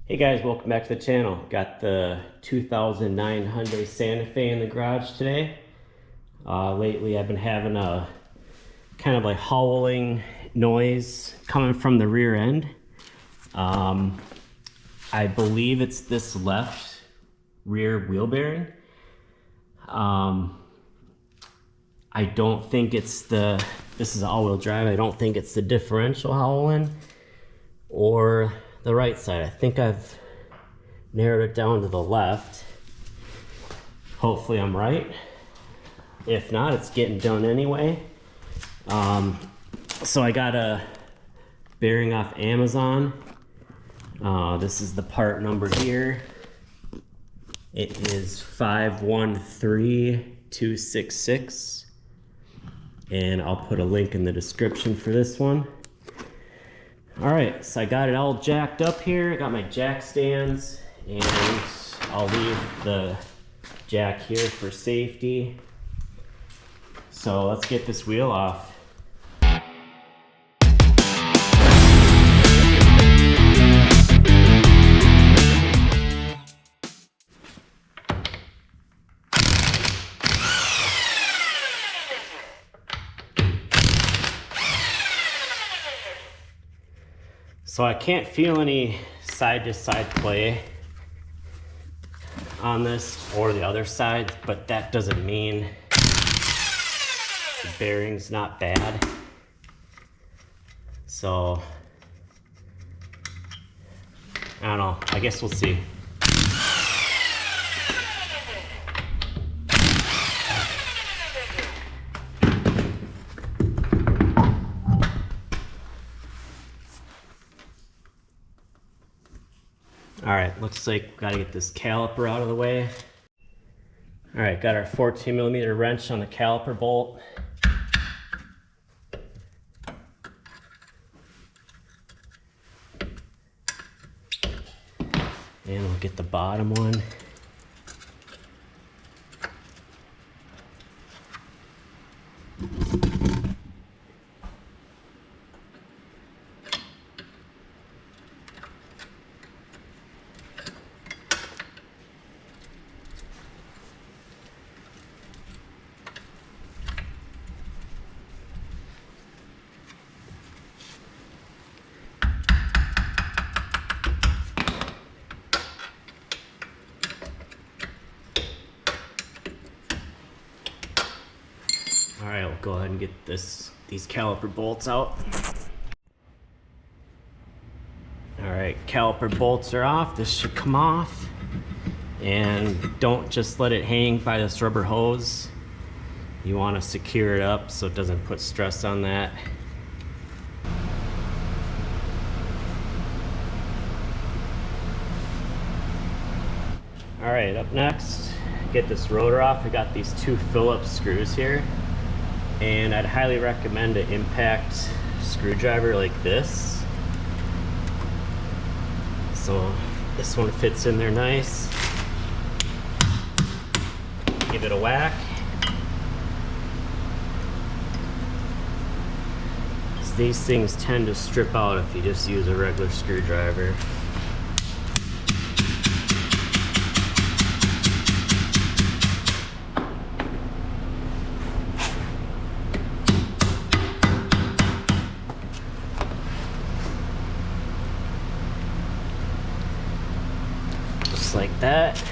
Hey guys, welcome back to the channel. Got the 2009 Hyundai Santa Fe in the garage today. Lately I've been having a kind of like howling noise coming from the rear end. I believe it's this left rear wheel bearing. I don't think it's this is all-wheel drive. I don't think it's the differential howling or the right side. I think I've narrowed it down to the left. Hopefully I'm right. If not, it's getting done anyway. So I got a bearing off Amazon. This is the part number here. It is 513266, and I'll put a link in the description for this one. Alright, so I got it all jacked up here. I got my jack stands, and I'll leave the jack here for safety. So let's get this wheel off. So I can't feel any side-to-side play on this or the other side, but that doesn't mean the bearing's not bad. So I don't know, I guess we'll see. Alright, looks like we gotta get this caliper out of the way. Alright, got our 14mm wrench on the caliper bolt. And we'll get the bottom one. Alright, I'll go ahead and get these caliper bolts out. Alright, caliper bolts are off. This should come off. And don't just let it hang by this rubber hose. You want to secure it up so it doesn't put stress on that. Alright, up next, get this rotor off. I got these two Phillips screws here. And I'd highly recommend an impact screwdriver like this. So this one fits in there nice. Give it a whack. So these things tend to strip out if you just use a regular screwdriver. Just like that.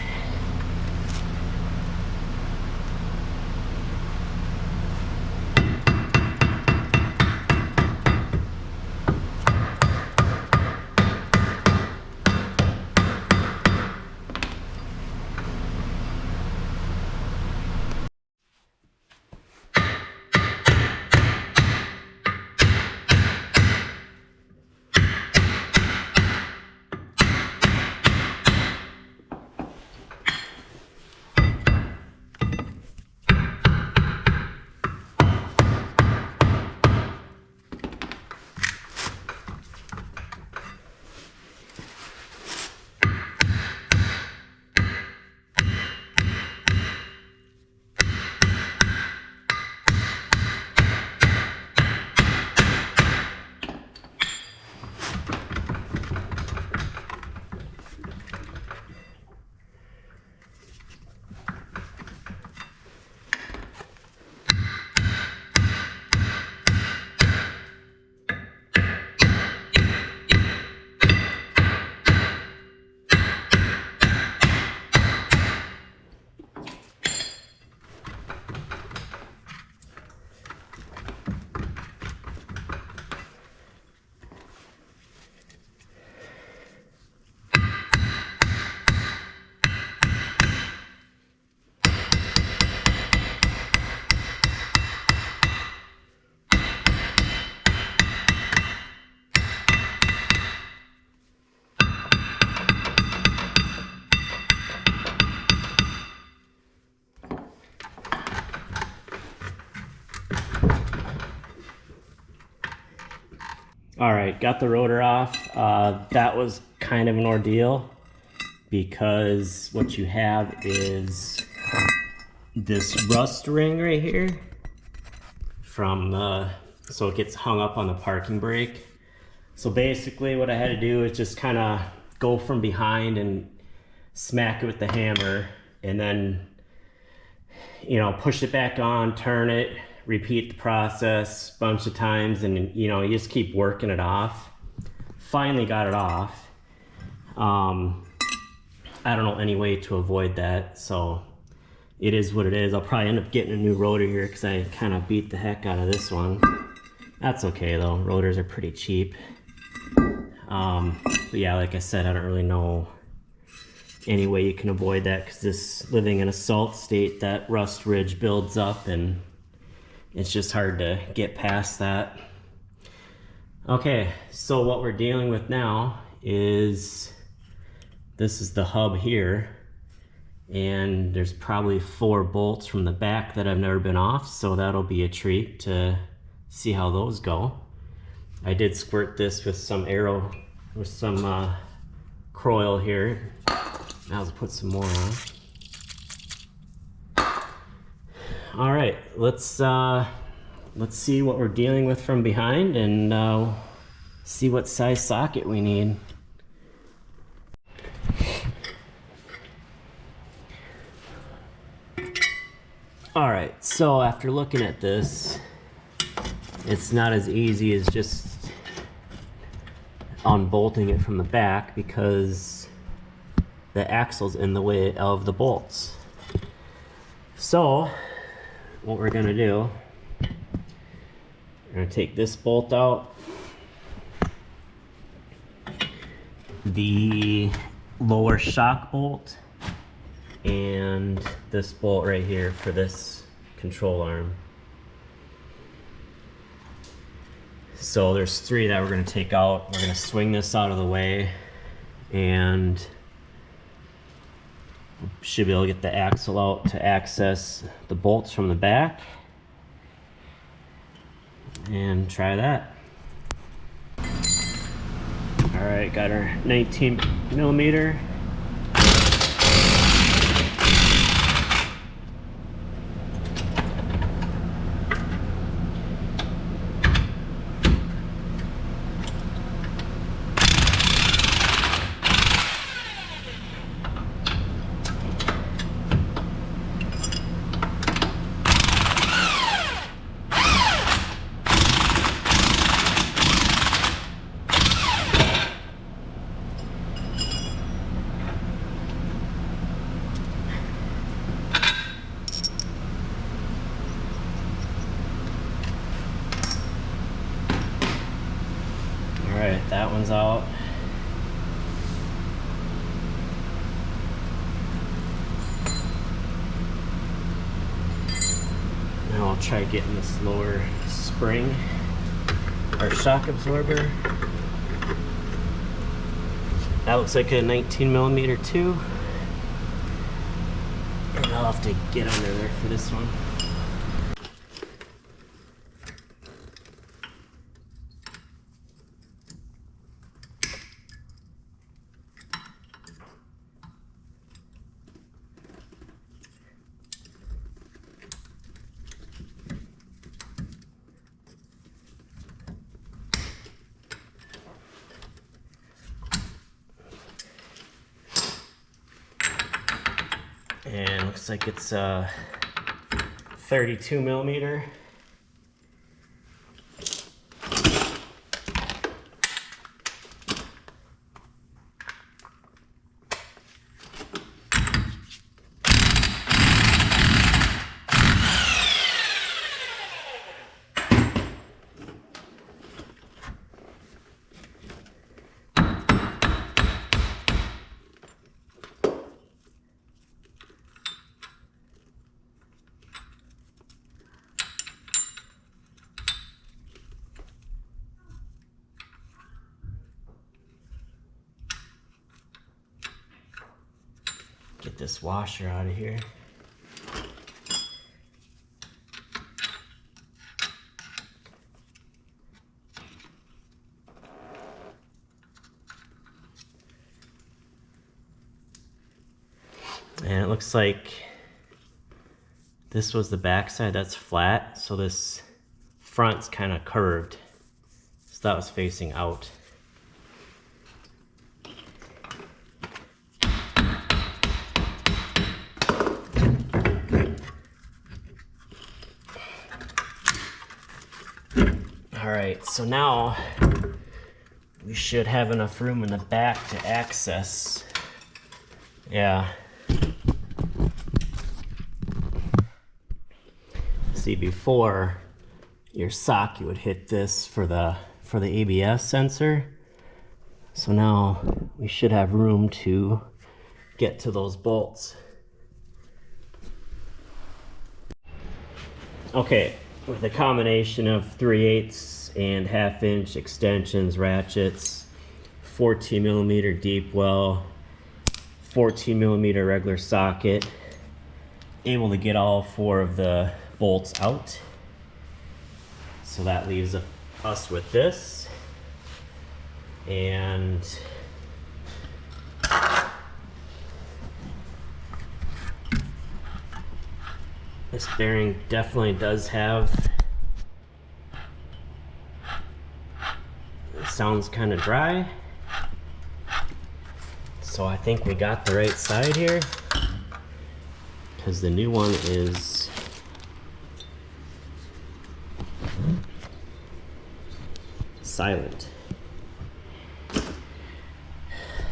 right, got the rotor off. That was kind of an ordeal because what you have is this rust ring right here from so it gets hung up on the parking brake. So basically what I had to do is just kind of go from behind and smack it with the hammer, and then, you know, push it back on, turn it, repeat the process a bunch of times, and you know, you just keep working it off. Finally got it off. I don't know any way to avoid that, so it is what it is. I'll probably end up getting a new rotor here because I kind of beat the heck out of this one. That's okay though, rotors are pretty cheap. But yeah, like I said, I don't really know any way you can avoid that, because this, living in a salt state, that rust ridge builds up and it's just hard to get past that. Okay, so what we're dealing with now is, this is the hub here, and there's probably 4 bolts from the back that have never been off, so that'll be a treat to see how those go. I did squirt this with some Croil here. Now let's put some more on. All right, let's see what we're dealing with from behind, and see what size socket we need. All right, so after looking at this, it's not as easy as just unbolting it from the back, because the axle's in the way of the bolts. So what we're gonna do, we're gonna take this bolt out, the lower shock bolt, and this bolt right here for this control arm. So there's 3 that we're going to take out. We're going to swing this out of the way, and should be able to get the axle out to access the bolts from the back, and try that. All right, got our 19 millimeter. Alright, that one's out. Now I'll try getting this lower spring, or shock absorber. That looks like a 19 millimeter too. And I'll have to get under there for this one. And looks like it's 32 millimeter. Get this washer out of here. And it looks like this was the back side, that's flat, so this front's kind of curved. So that was facing out. Alright, so now we should have enough room in the back to access. Yeah. See, before your socket would hit this for the ABS sensor. So now we should have room to get to those bolts. Okay, with a combination of 3/8 and 1/2 inch extensions, ratchets, 14 millimeter deep well, 14 millimeter regular socket, able to get all 4 of the bolts out. So that leaves us with this. And this bearing definitely does have, it sounds kind of dry. So I think we got the right side here, because the new one is silent.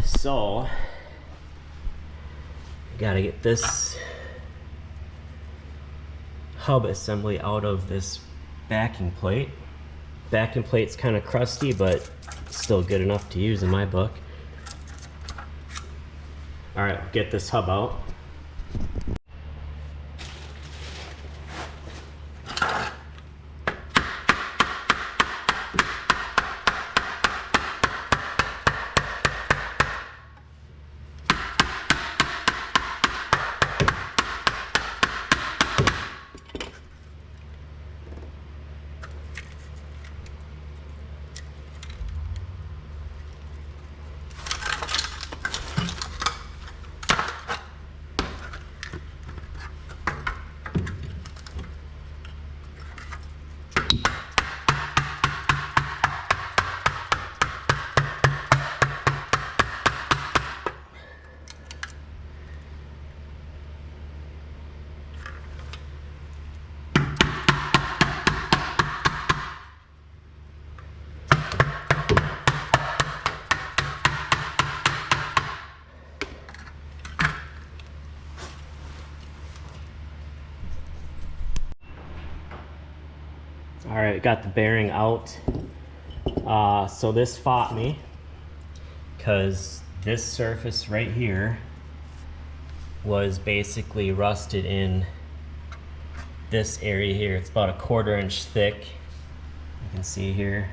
So gotta get this hub assembly out of this backing plate. Backing plate's kind of crusty, but still good enough to use in my book. All right, get this hub out. All right, got the bearing out. So this fought me because this surface right here was basically rusted in this area here. It's about 1/4 inch thick. You can see here.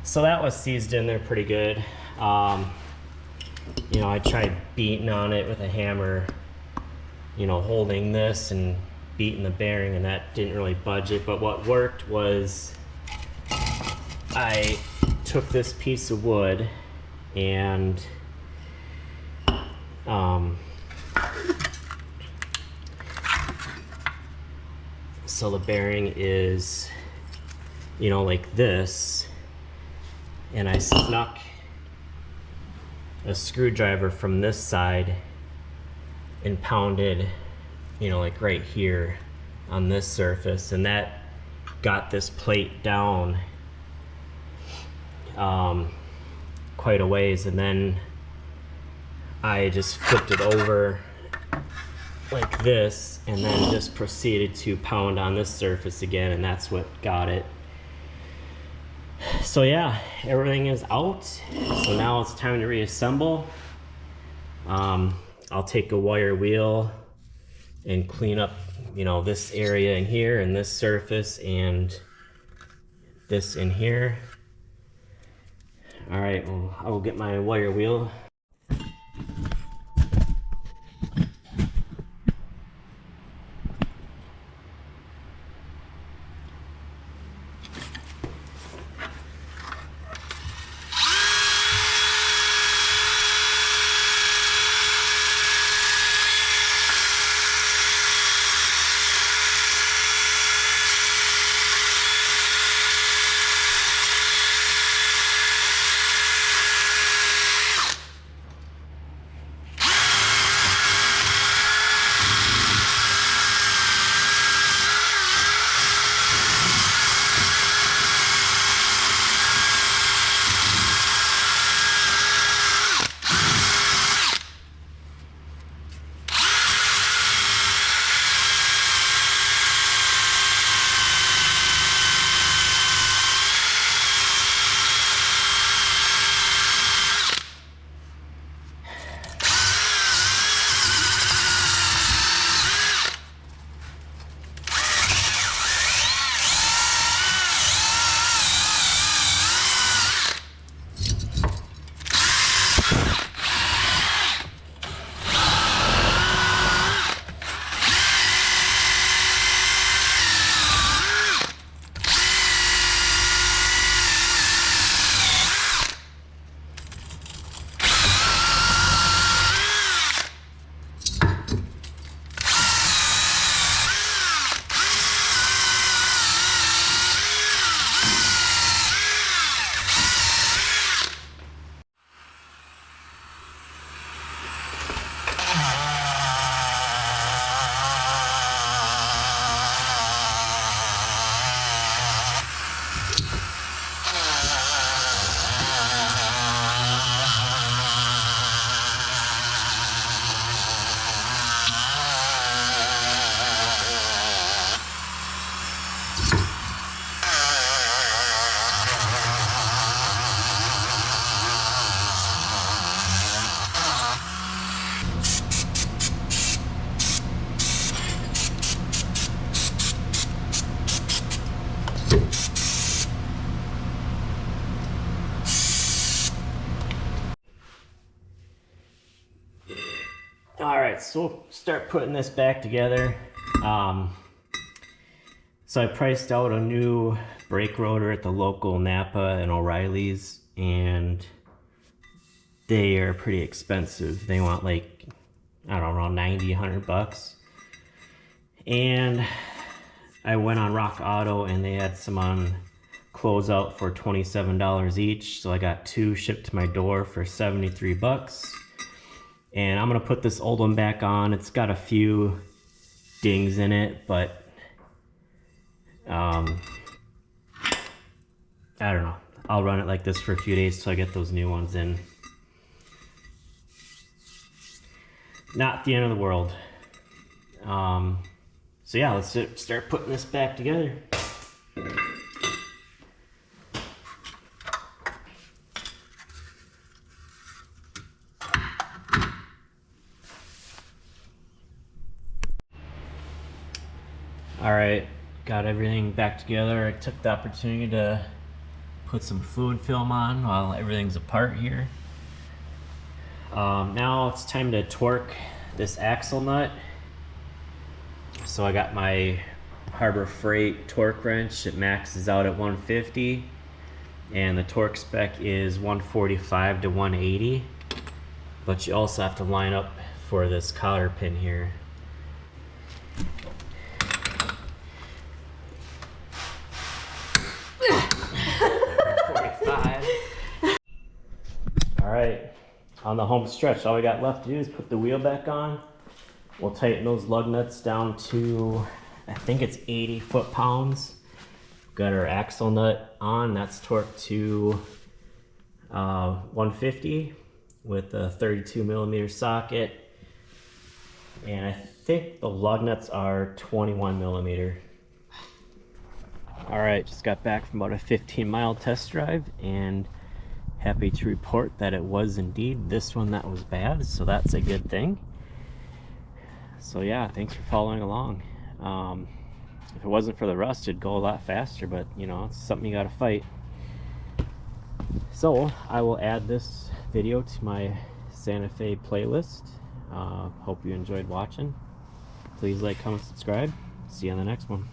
So that was seized in there pretty good. You know, I tried beating on it with a hammer, you know, holding this and beating the bearing, and that didn't really budge it. But what worked was I took this piece of wood and so the bearing is, you know, like this, and I snuck a screwdriver from this side and pounded, you know, like right here on this surface, and that got this plate down quite a ways. And then I just flipped it over like this and then just proceeded to pound on this surface again, and that's what got it. So yeah, everything is out. So now it's time to reassemble. I'll take a wire wheel and clean up, you know, this area in here and this surface and this in here. All right, well, I will get my wire wheel. All right, so we'll start putting this back together. So I priced out a new brake rotor at the local Napa and O'Reilly's, and they are pretty expensive. They want like, I don't know, around 90, 100 bucks. And I went on Rock Auto and they had some on closeout for $27 each. So I got 2 shipped to my door for 73 bucks. And I'm gonna put this old one back on. It's got a few dings in it, but I don't know. I'll run it like this for a few days till I get those new ones in. Not the end of the world. So yeah, let's start putting this back together. All right, got everything back together. I took the opportunity to put some fluid film on while everything's apart here. Now it's time to torque this axle nut. So I got my Harbor Freight torque wrench. It maxes out at 150 and the torque spec is 145 to 180, but you also have to line up for this cotter pin here. Alright, on the home stretch, all we got left to do is put the wheel back on. We'll tighten those lug nuts down to, I think it's 80 foot-pounds. Got our axle nut on, that's torqued to 150 with a 32 millimeter socket. And I think the lug nuts are 21 millimeter. Alright, just got back from about a 15-mile test drive and happy to report that it was indeed this one that was bad, so that's a good thing. So yeah, thanks for following along. If it wasn't for the rust, it'd go a lot faster, but you know, it's something you gotta fight. So I will add this video to my Santa Fe playlist. Hope you enjoyed watching. Please like, comment, subscribe. See you on the next one.